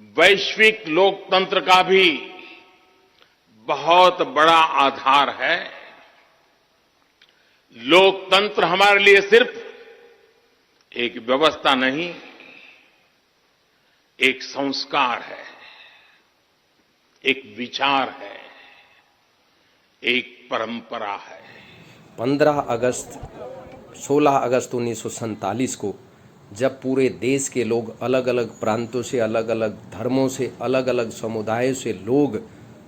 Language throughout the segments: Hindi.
वैश्विक लोकतंत्र का भी बहुत बड़ा आधार है। लोकतंत्र हमारे लिए सिर्फ एक व्यवस्था नहीं, एक संस्कार है, एक विचार है, एक परंपरा है। 15 अगस्त 16 अगस्त 1947 को जब पूरे देश के लोग अलग अलग प्रांतों से, अलग अलग धर्मों से, अलग अलग समुदायों से लोग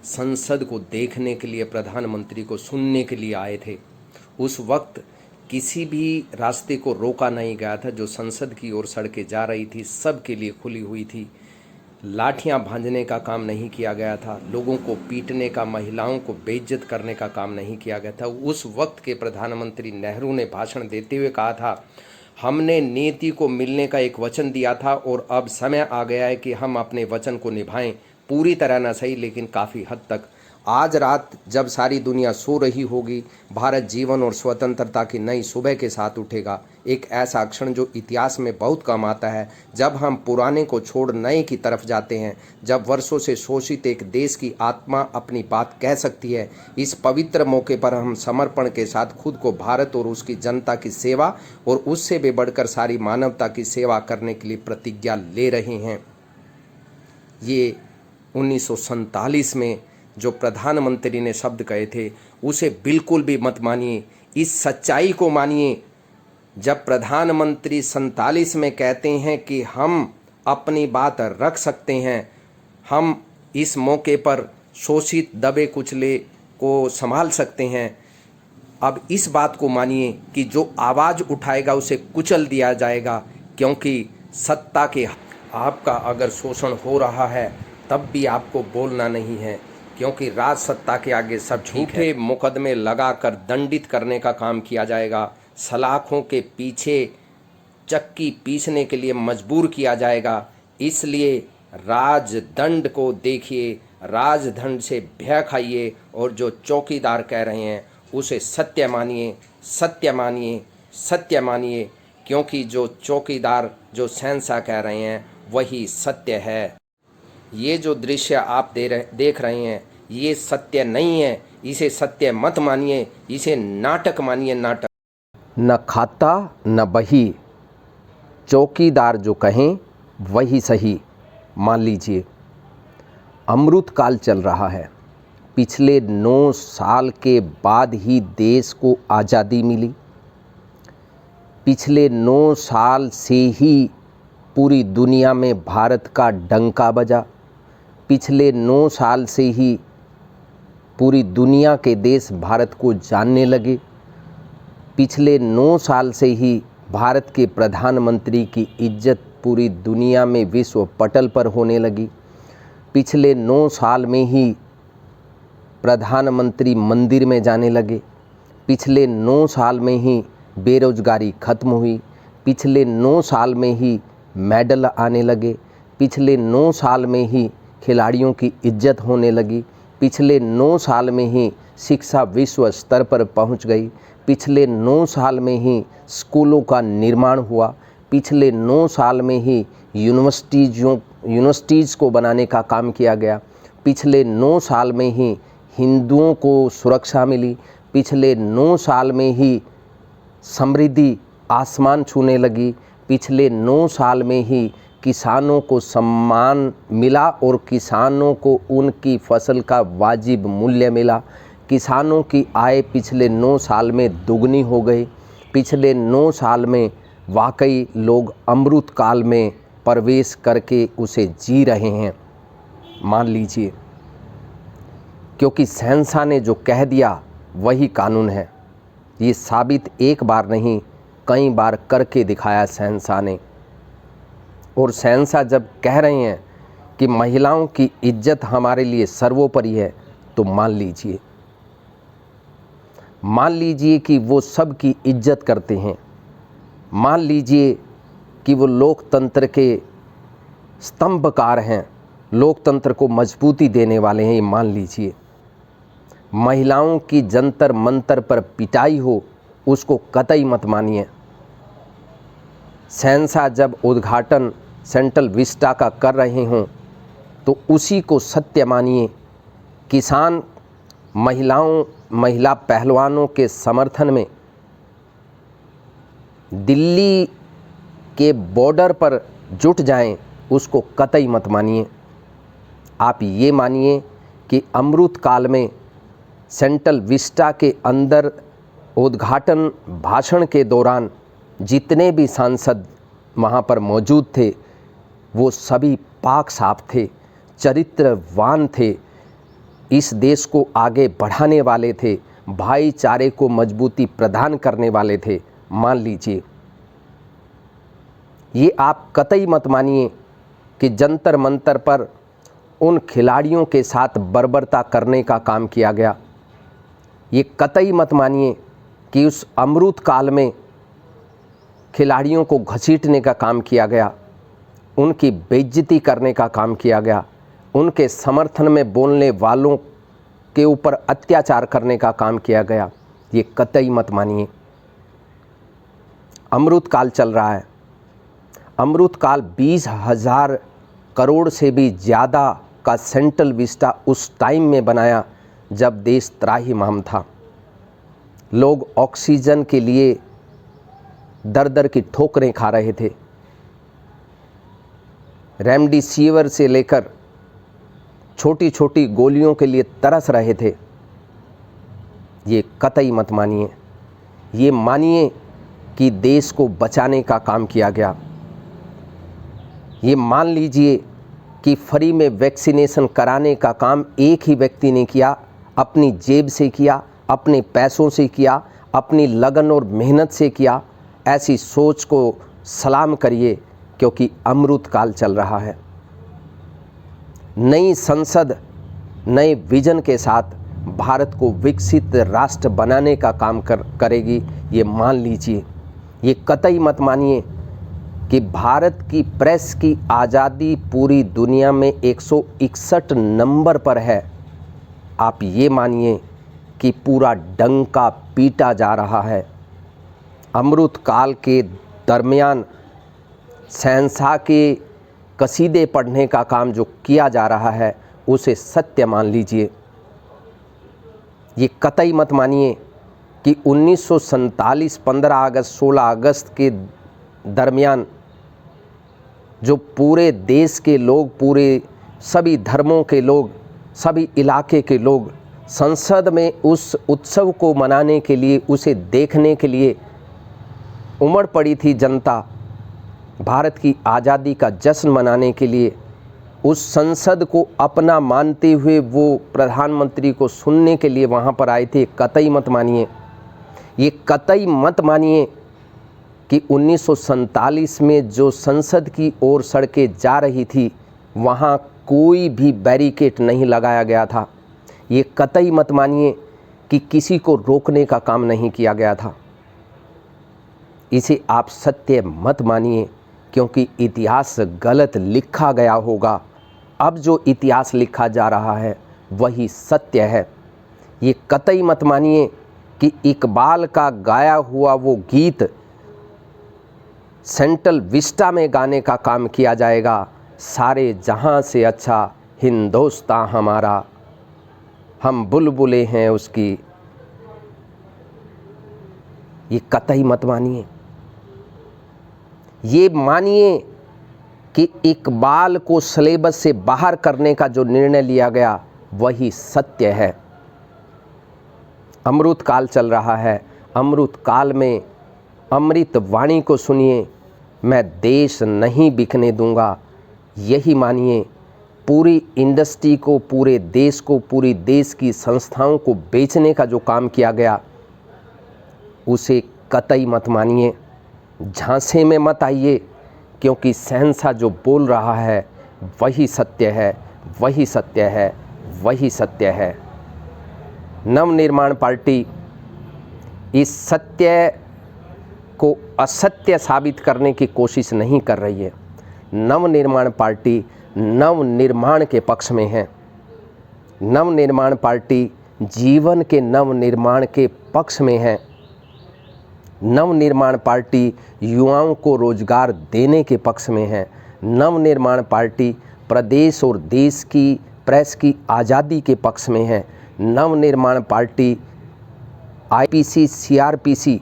संसद को देखने के लिए, प्रधानमंत्री को सुनने के लिए आए थे, उस वक्त किसी भी रास्ते को रोका नहीं गया था। जो संसद की ओर सड़कें जा रही थी सबके लिए खुली हुई थी। लाठियां भांजने का काम नहीं किया गया था, लोगों को पीटने का, महिलाओं को बेइज्जत करने का काम नहीं किया गया था। उस वक्त के प्रधानमंत्री नेहरू ने भाषण देते हुए कहा था, हमने नीति को मिलने का एक वचन दिया था और अब समय आ गया है कि हम अपने वचन को निभाएं, पूरी तरह ना सही लेकिन काफ़ी हद तक। आज रात जब सारी दुनिया सो रही होगी, भारत जीवन और स्वतंत्रता की नई सुबह के साथ उठेगा। एक ऐसा क्षण जो इतिहास में बहुत कम आता है, जब हम पुराने को छोड़ नए की तरफ जाते हैं, जब वर्षों से शोषित एक देश की आत्मा अपनी बात कह सकती है। इस पवित्र मौके पर हम समर्पण के साथ खुद को भारत और उसकी जनता की सेवा और उससे भी बढ़कर सारी मानवता की सेवा करने के लिए प्रतिज्ञा ले रहे हैं। ये 1947 में जो प्रधानमंत्री ने शब्द कहे थे उसे बिल्कुल भी मत मानिए, इस सच्चाई को मानिए। जब प्रधानमंत्री 47 में कहते हैं कि हम अपनी बात रख सकते हैं, हम इस मौके पर शोषित दबे कुचले को संभाल सकते हैं, अब इस बात को मानिए कि जो आवाज़ उठाएगा उसे कुचल दिया जाएगा। क्योंकि सत्ता के आपका अगर शोषण हो रहा है तब भी आपको बोलना नहीं है, क्योंकि राज सत्ता के आगे सब झूठे मुकदमे लगाकर दंडित करने का काम किया जाएगा। सलाखों के पीछे चक्की पीसने के लिए मजबूर किया जाएगा। इसलिए राजदंड को देखिए, राजदंड से भय खाइए और जो चौकीदार कह रहे हैं उसे सत्य मानिए, सत्य मानिए, सत्य मानिए, क्योंकि जो चौकीदार, जो शहंशाह कह रहे हैं वही सत्य है। ये जो दृश्य आप देख रहे हैं ये सत्य नहीं है, इसे सत्य मत मानिए, इसे नाटक मानिए, नाटक। न खाता न बही, चौकीदार जो कहें वही सही। मान लीजिए अमृत काल चल रहा है, पिछले 9 साल के बाद ही देश को आज़ादी मिली। पिछले 9 साल से ही पूरी दुनिया में भारत का डंका बजा। पिछले 9 साल से ही पूरी दुनिया के देश भारत को जानने लगे। पिछले 9 साल से ही भारत के प्रधानमंत्री की इज्जत पूरी दुनिया में विश्व पटल पर होने लगी। पिछले 9 साल में ही प्रधानमंत्री मंदिर में जाने लगे। पिछले 9 साल में ही बेरोजगारी खत्म हुई। पिछले 9 साल में ही मेडल आने लगे। पिछले 9 साल में ही खिलाड़ियों की इज्जत होने लगी। पिछले 9 साल में ही शिक्षा विश्व स्तर पर पहुंच गई। पिछले 9 साल में ही स्कूलों का निर्माण हुआ। पिछले 9 साल में ही यूनिवर्सिटीज़ को बनाने का काम किया गया। पिछले 9 साल में ही हिंदुओं को सुरक्षा मिली। पिछले 9 साल में ही समृद्धि आसमान छूने लगी। पिछले 9 साल में ही किसानों को सम्मान मिला और किसानों को उनकी फसल का वाजिब मूल्य मिला। किसानों की आय पिछले 9 साल में दुगनी हो गई। पिछले 9 साल में वाकई लोग अमृत काल में प्रवेश करके उसे जी रहे हैं। मान लीजिए, क्योंकि शहंशाह ने जो कह दिया वही कानून है। ये साबित एक बार नहीं कई बार करके दिखाया शहंशाह ने। और शहंशाह जब कह रहे हैं कि महिलाओं की इज्जत हमारे लिए सर्वोपरि है, तो मान लीजिए कि वो सब की इज्जत करते हैं। मान लीजिए कि वो लोकतंत्र के स्तंभकार हैं, लोकतंत्र को मजबूती देने वाले हैं। ये मान लीजिए महिलाओं की जंतर मंतर पर पिटाई हो, उसको कतई मत मानिए। शहंशाह जब उद्घाटन सेंट्रल विस्टा का कर रहे हों तो उसी को सत्य मानिए। किसान महिला पहलवानों के समर्थन में दिल्ली के बॉर्डर पर जुट जाएं, उसको कतई मत मानिए। आप ये मानिए कि अमृत काल में सेंट्रल विस्टा के अंदर उद्घाटन भाषण के दौरान जितने भी सांसद वहाँ पर मौजूद थे वो सभी पाक साफ थे, चरित्रवान थे, इस देश को आगे बढ़ाने वाले थे, भाईचारे को मजबूती प्रदान करने वाले थे। मान लीजिए, ये आप कतई मत मानिए कि जंतर मंतर पर उन खिलाड़ियों के साथ बर्बरता करने का काम किया गया। ये कतई मत मानिए कि उस अमृत काल में खिलाड़ियों को घसीटने का काम किया गया, उनकी बेइज्जती करने का काम किया गया, उनके समर्थन में बोलने वालों के ऊपर अत्याचार करने का काम किया गया। ये कतई मत मानिए। अमृत काल चल रहा है। अमृत काल 20,000 करोड़ से भी ज़्यादा का सेंट्रल विस्टा उस टाइम में बनाया जब देश त्राहिमाम था। लोग ऑक्सीजन के लिए दर दर की ठोकरें खा रहे थे। रेमडेसिविर से लेकर छोटी छोटी गोलियों के लिए तरस रहे थे। ये कतई मत मानिए। ये मानिए कि देश को बचाने का काम किया गया। ये मान लीजिए कि फ्री में वैक्सीनेशन कराने का काम एक ही व्यक्ति ने किया, अपनी जेब से किया, अपने पैसों से किया, अपनी लगन और मेहनत से किया। ऐसी सोच को सलाम करिए, क्योंकि अमृत काल चल रहा है। नई संसद नए विजन के साथ भारत को विकसित राष्ट्र बनाने का काम करेगी, ये मान लीजिए। ये कतई मत मानिए कि भारत की प्रेस की आज़ादी पूरी दुनिया में 161 नंबर पर है। आप ये मानिए कि पूरा डंका पीटा जा रहा है। अमृत काल के दरमियान शहंशाह के कसीदे पढ़ने का काम जो किया जा रहा है उसे सत्य मान लीजिए। ये कतई मत मानिए कि 1947 15 अगस्त 16 अगस्त के दरमियान जो पूरे देश के लोग, पूरे सभी धर्मों के लोग, सभी इलाके के लोग संसद में उस उत्सव को मनाने के लिए, उसे देखने के लिए उमड़ पड़ी थी जनता। भारत की आज़ादी का जश्न मनाने के लिए उस संसद को अपना मानते हुए वो प्रधानमंत्री को सुनने के लिए वहाँ पर आए थे। कतई मत मानिए। ये कतई मत मानिए कि 1947 में जो संसद की ओर सड़कें जा रही थी वहाँ कोई भी बैरिकेड नहीं लगाया गया था। ये कतई मत मानिए कि किसी को रोकने का काम नहीं किया गया था। इसे आप सत्य मत मानिए, क्योंकि इतिहास गलत लिखा गया होगा। अब जो इतिहास लिखा जा रहा है वही सत्य है। ये कतई मत मानिए कि इकबाल का गाया हुआ वो गीत सेंट्रल विस्टा में गाने का काम किया जाएगा, सारे जहां से अच्छा हिंदुस्तान हमारा, हम बुलबुलें हैं उसकी। ये कतई मत मानिए। ये मानिए कि इकबाल को सिलेबस से बाहर करने का जो निर्णय लिया गया वही सत्य है। अमृत काल चल रहा है। अमृत काल में अमृत वाणी को सुनिए। मैं देश नहीं बिकने दूंगा, यही मानिए। पूरी इंडस्ट्री को, पूरे देश को, पूरी देश की संस्थाओं को बेचने का जो काम किया गया उसे कतई मत मानिए। झांसे में मत आइए, क्योंकि शहंशाह जो बोल रहा है वही सत्य है, वही सत्य है, वही सत्य है। नवनिर्माण पार्टी इस सत्य को असत्य साबित करने की कोशिश नहीं कर रही है। नवनिर्माण पार्टी नवनिर्माण के पक्ष में है। नवनिर्माण पार्टी जीवन के नवनिर्माण के पक्ष में है। नवनिर्माण पार्टी युवाओं को रोजगार देने के पक्ष में है। नवनिर्माण पार्टी प्रदेश और देश की प्रेस की आज़ादी के पक्ष में हैं। नवनिर्माण पार्टी आईपीसी, सीआरपीसी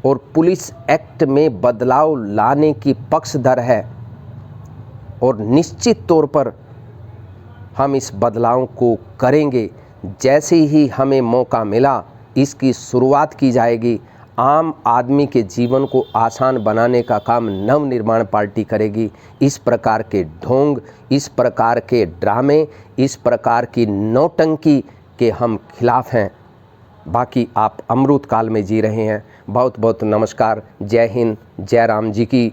और पुलिस एक्ट में बदलाव लाने की पक्षधर है और निश्चित तौर पर हम इस बदलाव को करेंगे। जैसे ही हमें मौका मिला इसकी शुरुआत की जाएगी। आम आदमी के जीवन को आसान बनाने का काम नवनिर्माण पार्टी करेगी। इस प्रकार के ढोंग, इस प्रकार के ड्रामे, इस प्रकार की नौटंकी के हम खिलाफ हैं। बाकी आप अमृत काल में जी रहे हैं। बहुत बहुत नमस्कार। जय हिंद, जय राम जी की।